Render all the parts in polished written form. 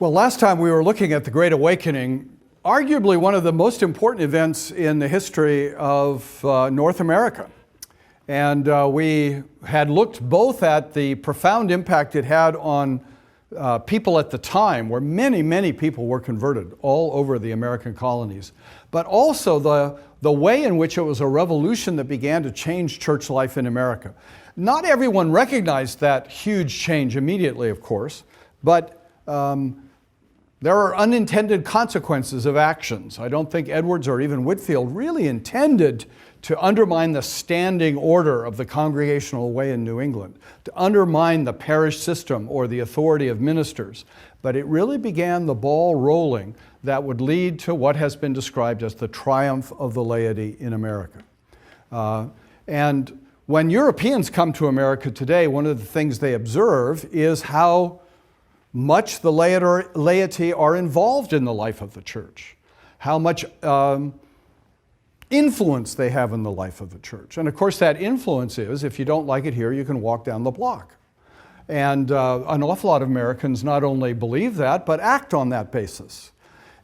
Well, last time we were looking at the Great Awakening, arguably one of the most important events in the history of North America. And we had looked both at the profound impact it had on people at the time, where many, many people were converted all over the American colonies, but also the way in which it was a revolution that began to change church life in America. Not everyone recognized that huge change immediately, of course, but there are unintended consequences of actions. I don't think Edwards or even Whitefield really intended to undermine the standing order of the congregational way in New England, to undermine the parish system or the authority of ministers. But it really began the ball rolling that would lead to what has been described as the triumph of the laity in America. And when Europeans come to America today, one of the things they observe is how much the laity are involved in the life of the church, how much influence they have in the life of the church. And of course that influence is, if you don't like it here, you can walk down the block. And an awful lot of Americans not only believe that, but act on that basis.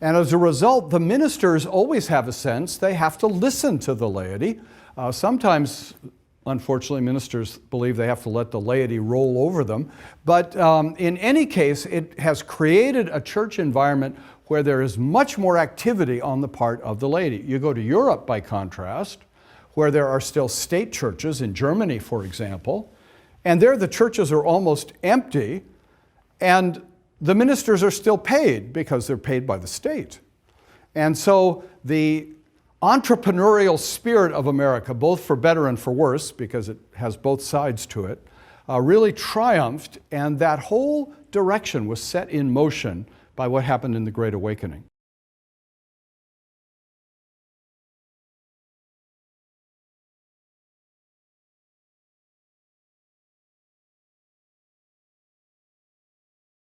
And as a result, the ministers always have a sense they have to listen to the laity. Sometimes, unfortunately, ministers believe they have to let the laity roll over them. But in any case, it has created a church environment where there is much more activity on the part of the laity. You go to Europe, by contrast, where there are still state churches, in Germany, for example, and there the churches are almost empty, and the ministers are still paid because they're paid by the state. And so the entrepreneurial spirit of America, both for better and for worse, because it has both sides to it, really triumphed, and that whole direction was set in motion by what happened in the Great Awakening.